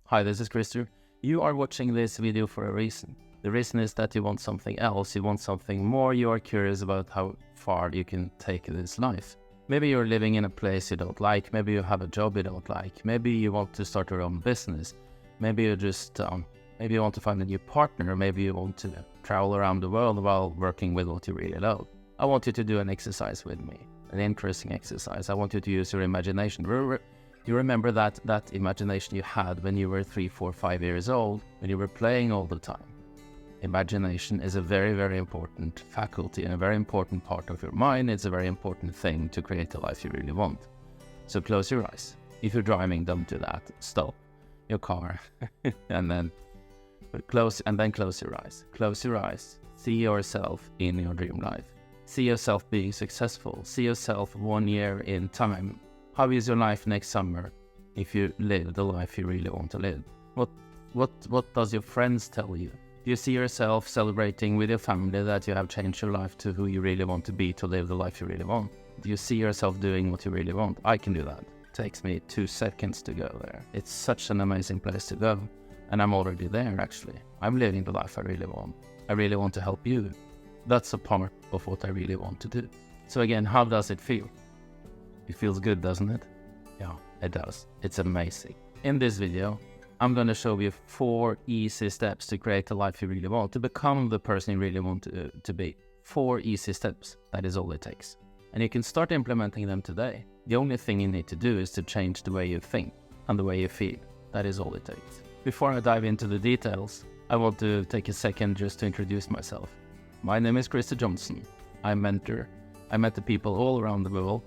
Hi, this is Christer. You are watching this video for a reason. The reason is that you want something else, you want something more, you are curious about how far you can take this life. Maybe you're living in a place you don't like, maybe you have a job you don't like, maybe you want to start your own business, maybe you want to find a new partner, maybe you want to travel around the world while working with what you really love. I want you to do an exercise with me, an interesting exercise. I want you to use your imagination. You remember that imagination you had when you were 3, 4, 5 years old, when you were playing all the time. Imagination is a very, very important faculty and a very important part of your mind. It's a very important thing to create the life you really want. So close your eyes. If you're driving them to that, stop your car and then close your eyes. Close your eyes. See yourself in your dream life. See yourself being successful. See yourself 1 year in time. How is your life next summer if you live the life you really want to live? What does your friends tell you? Do you see yourself celebrating with your family that you have changed your life to who you really want to be, to live the life you really want? Do you see yourself doing what you really want? I can do that. It takes me 2 seconds to go there. It's such an amazing place to go. And I'm already there, actually. I'm living the life I really want. I really want to help you. That's a part of what I really want to do. So again, how does it feel? It feels good, doesn't it? Yeah, it does. It's amazing. In this video, I'm going to show you 4 easy steps to create the life you really want, to become the person you really want to be. 4 easy steps. That is all it takes. And you can start implementing them today. The only thing you need to do is to change the way you think and the way you feel. That is all it takes. Before I dive into the details, I want to take a second just to introduce myself. My name is Christer Johnson. I'm a mentor. I mentor people all around the world,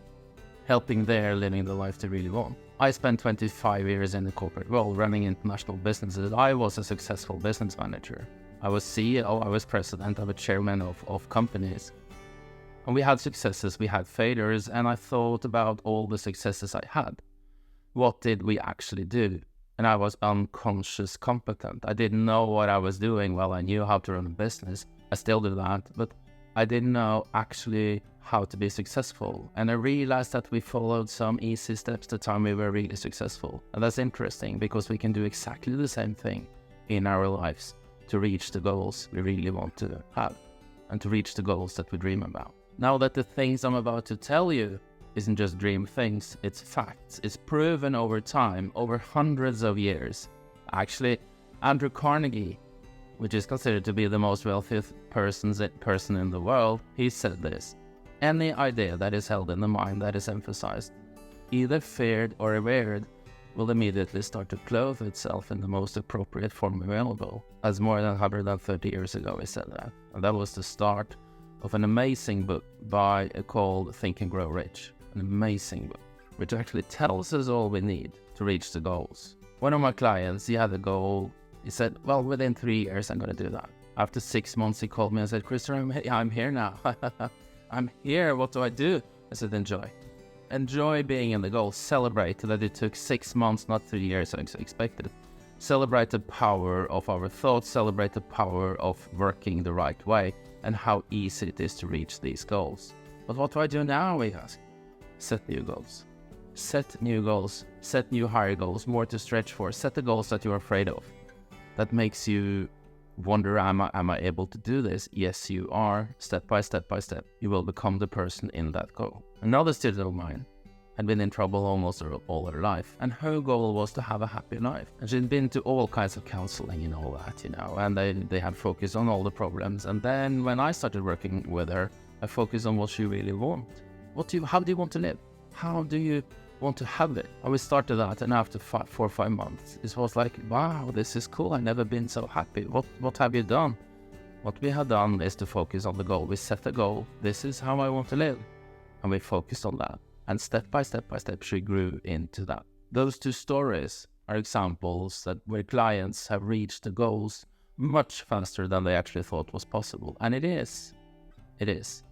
helping them living the life they really want. I spent 25 years in the corporate world running international businesses. I was a successful business manager. I was CEO, I was president, I was chairman of companies. And we had successes, we had failures, and I thought about all the successes I had. What did we actually do? And I was unconscious competent. I didn't know what I was doing. Well, I knew how to run a business. I still do that, but I didn't know actually how to be successful. And I realized that we followed some easy steps the time we were really successful. And that's interesting because we can do exactly the same thing in our lives to reach the goals we really want to have and to reach the goals that we dream about. Now that the things I'm about to tell you isn't just dream things, it's facts. It's proven over time, over hundreds of years. Actually, Andrew Carnegie, which is considered to be the most wealthiest person in the world, he said this: any idea that is held in the mind that is emphasized, either feared or revered, will immediately start to clothe itself in the most appropriate form available. As more than 130 years ago he said that. And that was the start of an amazing book called Think and Grow Rich. An amazing book, which actually tells us all we need to reach the goals. One of my clients, he had a goal. He said, well, within 3 years, I'm going to do that. After 6 months, he called me and said, Christer, I'm here now. I'm here. What do I do? I said, enjoy. Enjoy being in the goal. Celebrate that it took 6 months, not 3 years as expected. Celebrate the power of our thoughts. Celebrate the power of working the right way and how easy it is to reach these goals. But what do I do now, he asked. Set new goals. Set new goals. Set new higher goals, more to stretch for. Set the goals that you're afraid of. That makes you wonder, am I able to do this? Yes, you are. Step by step by step, you will become the person in that goal. Another student of mine had been in trouble almost all her life, and her goal was to have a happy life. And she'd been to all kinds of counseling and all that, and they had focused on all the problems. And then when I started working with her, I focused on what she really wants. How do you want to live? How do you want to have it? And we started that, and after 4 or 5 months, it was like, wow, this is cool. I've never been so happy. What have you done? What we have done is to focus on the goal. We set a goal. This is how I want to live. And we focused on that. And step by step, she grew into that. Those 2 stories are examples where clients have reached the goals much faster than they actually thought was possible. And it is. It is.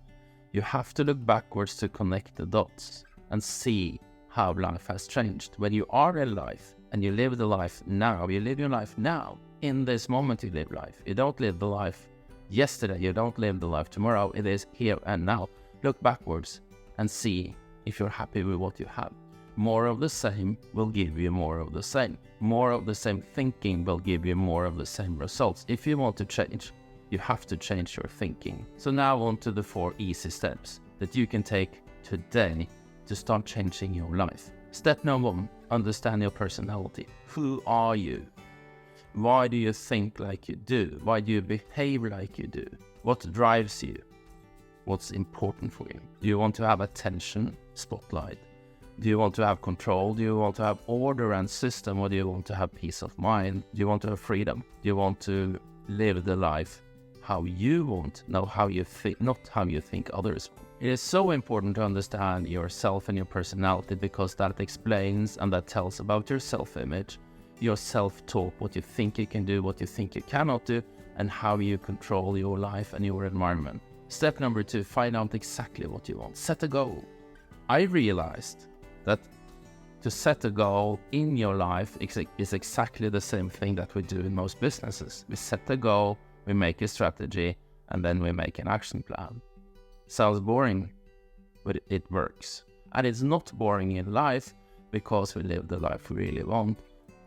You have to look backwards to connect the dots and see how life has changed. When you are in life and you live the life now, you live your life now. In this moment you live life. You don't live the life yesterday, you don't live the life tomorrow. It is here and now. Look backwards and see if you're happy with what you have. More of the same will give you more of the same. More of the same thinking will give you more of the same results. If you want to change, you have to change your thinking. So now on to the 4 easy steps that you can take today to start changing your life. Step number 1, understand your personality. Who are you? Why do you think like you do? Why do you behave like you do? What drives you? What's important for you? Do you want to have attention, spotlight? Do you want to have control? Do you want to have order and system? Or do you want to have peace of mind? Do you want to have freedom? Do you want to live the life how you want, not how you think others want? It is so important to understand yourself and your personality, because that explains and that tells about your self-image, your self-talk, what you think you can do, what you think you cannot do, and how you control your life and your environment. Step number 2, find out exactly what you want. Set a goal. I realized that to set a goal in your life is exactly the same thing that we do in most businesses. We set a goal, we make a strategy, and then we make an action plan. Sounds boring, but it works. And it's not boring in life, because we live the life we really want,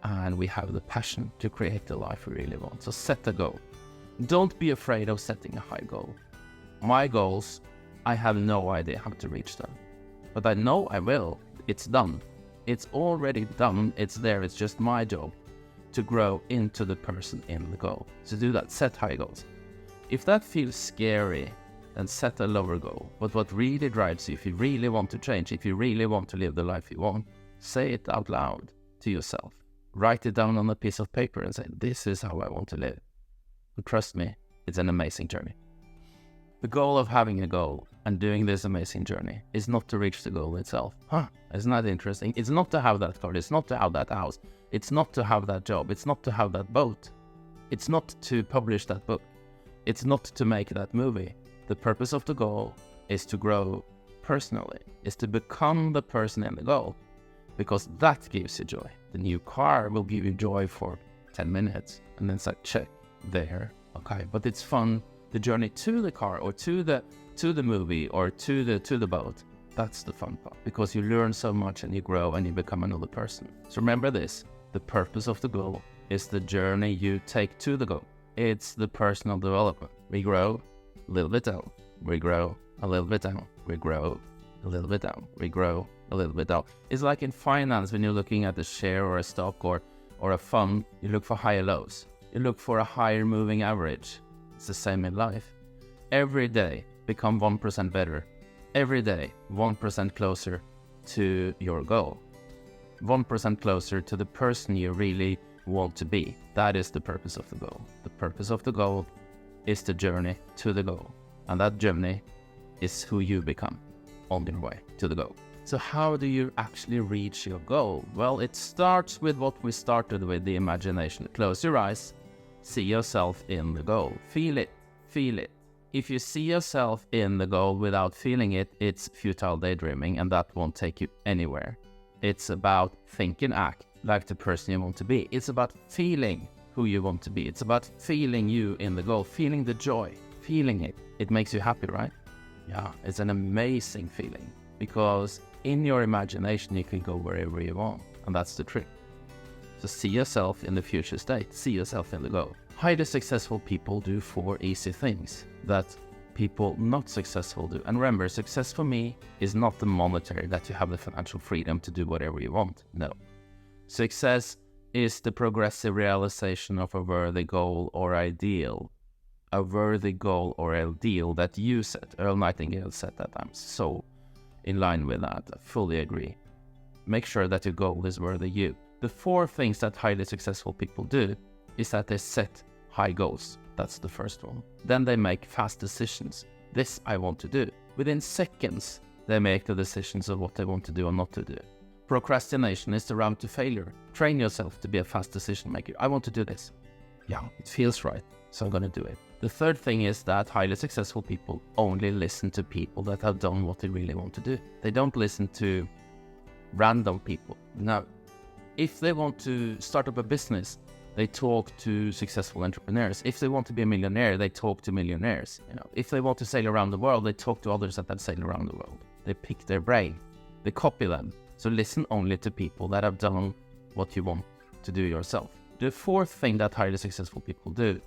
and we have the passion to create the life we really want. So set a goal. Don't be afraid of setting a high goal. My goals, I have no idea how to reach them, but I know I will. It's done. It's already done. It's there. It's just my job to grow into the person in the goal. To do that, set high goals. If that feels scary, then set a lower goal. But what really drives you, if you really want to change, if you really want to live the life you want, say it out loud to yourself. Write it down on a piece of paper and say, this is how I want to live. And trust me, it's an amazing journey. The goal of having a goal and doing this amazing journey is not to reach the goal itself. Isn't that interesting? It's not to have that car, it's not to have that house, it's not to have that job, it's not to have that boat, it's not to publish that book, it's not to make that movie. The purpose of the goal is to grow personally, is to become the person in the goal, because that gives you joy. The new car will give you joy for 10 minutes, and then it's like, check, there, okay, but it's fun. The journey to the car, or to the movie, or to the boat, that's the fun part, because you learn so much and you grow and you become another person. So remember this, the purpose of the goal is the journey you take to the goal. It's the personal development. We grow a little bit down, we grow a little bit down, we grow a little bit down, we grow a little bit down. It's like in finance, when you're looking at a share or a stock or a fund, you look for higher lows. You look for a higher moving average. It's the same in life. Every day, become 1% better. Every day, 1% closer to your goal. 1% closer to the person you really want to be. That is the purpose of the goal. The purpose of the goal is the journey to the goal. And that journey is who you become on your way to the goal. So how do you actually reach your goal? Well, it starts with what we started with, the imagination. Close your eyes. See yourself in the goal. Feel it. Feel it. If you see yourself in the goal without feeling it, it's futile daydreaming, and that won't take you anywhere. It's about think and act like the person you want to be. It's about feeling who you want to be. It's about feeling you in the goal, feeling the joy, feeling it. It makes you happy, right? Yeah, it's an amazing feeling, because in your imagination you can go wherever you want, and that's the trick. So see yourself in the future state. See yourself in the goal. Highly successful people do 4 easy things that people not successful do. And remember, success for me is not the monetary, that you have the financial freedom to do whatever you want. No. Success is the progressive realization of a worthy goal or ideal. A worthy goal or ideal that you set. Earl Nightingale said that. I'm so in line with that. I fully agree. Make sure that your goal is worthy you. The 4 things that highly successful people do is that they set high goals. That's the first one. Then they make fast decisions. This I want to do. Within seconds, they make the decisions of what they want to do or not to do. Procrastination is the route to failure. Train yourself to be a fast decision maker. I want to do this. Yeah, it feels right, so I'm going to do it. The third thing is that highly successful people only listen to people that have done what they really want to do. They don't listen to random people. No. If they want to start up a business, they talk to successful entrepreneurs. If they want to be a millionaire, they talk to millionaires. If they want to sail around the world, they talk to others that have sailed around the world. They pick their brain. They copy them. So listen only to people that have done what you want to do yourself. The fourth thing that highly successful people do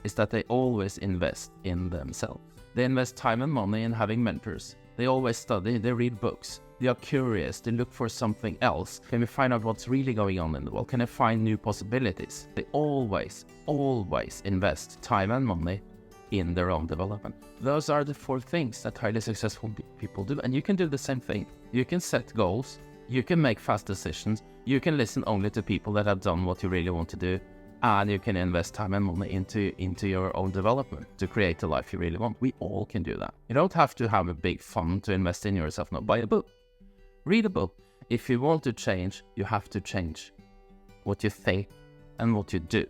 is that they always invest in themselves. They invest time and money in having mentors. They always study, they read books, they are curious, they look for something else. Can we find out what's really going on in the world? Can I find new possibilities? They always invest time and money in their own development. Those are the four things that highly successful people do, and you can do the same thing. You can set goals, you can make fast decisions, you can listen only to people that have done what you really want to do, and you can invest time and money into your own development to create the life you really want. We all can do that. You don't have to have a big fund to invest in yourself. No, buy a book. Read a book. If you want to change, you have to change what you think and what you do.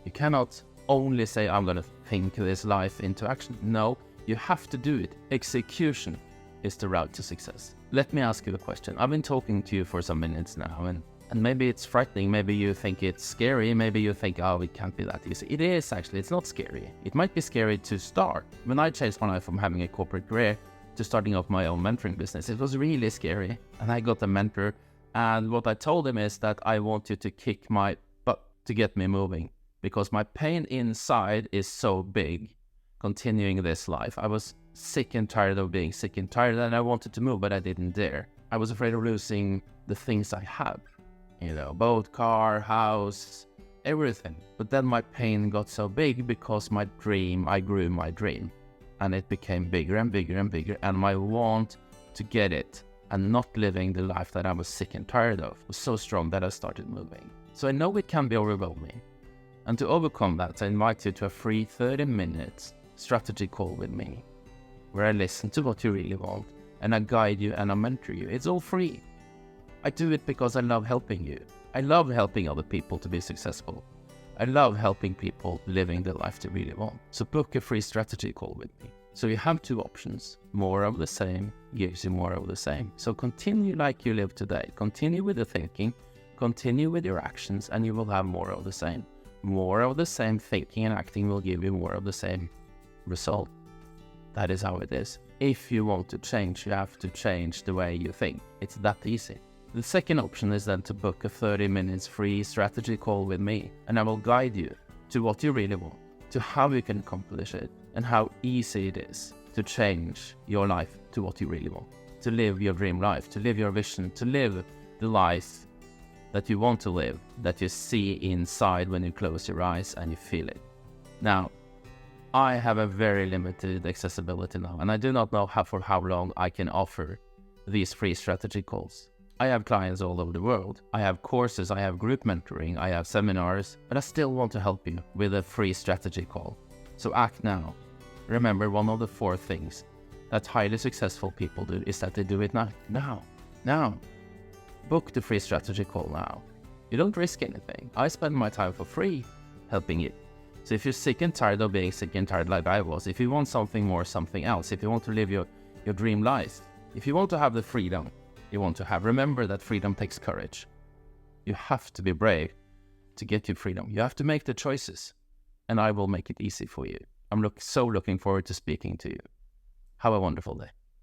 You cannot only say, I'm going to think this life into action. No, you have to do it. Execution is the route to success. Let me ask you a question. I've been talking to you for some minutes now, and maybe it's frightening. Maybe you think it's scary. Maybe you think, oh, it can't be that easy. It is actually. It's not scary. It might be scary to start. When I changed my life from having a corporate career to starting off my own mentoring business, it was really scary. And I got a mentor, and what I told him is that I want you to kick my butt to get me moving, because my pain inside is so big continuing this life. I was sick and tired of being sick and tired, and I wanted to move, but I didn't dare. I was afraid of losing the things I had, boat, car, house, everything. But then my pain got so big because I grew my dream, and it became bigger and bigger and bigger, and my want to get it and not living the life that I was sick and tired of was so strong that I started moving. So I know it can be overwhelming. And to overcome that, I invite you to a free 30-minute strategy call with me, where I listen to what you really want, and I guide you and I mentor you. It's all free. I do it because I love helping you. I love helping other people to be successful. I love helping people living the life they really want. So book a free strategy call with me. So you have two options. More of the same gives you more of the same. So continue like you live today. Continue with the thinking, continue with your actions, and you will have more of the same. More of the same thinking and acting will give you more of the same result. That is how it is. If you want to change, you have to change the way you think. It's that easy. The second option is then to book a 30 minutes free strategy call with me, and I will guide you to what you really want, to how you can accomplish it, and how easy it is to change your life to what you really want, to live your dream life, to live your vision, to live the life that you want to live, that you see inside when you close your eyes and you feel it. Now, I have a very limited accessibility now, and I do not know for how long I can offer these free strategy calls. I have clients all over the world. I have courses, I have group mentoring, I have seminars, but I still want to help you with a free strategy call. So act now. Remember, one of the four things that highly successful people do is that they do it now. Book the free strategy call now. You don't risk anything. I spend my time for free helping you. So if you're sick and tired of being sick and tired like I was, if you want something more, something else, if you want to live your dream life, if you want to have the freedom you want to have, remember that freedom takes courage. You have to be brave to get your freedom. You have to make the choices, and I will make it easy for you. I'm so looking forward to speaking to you. Have a wonderful day.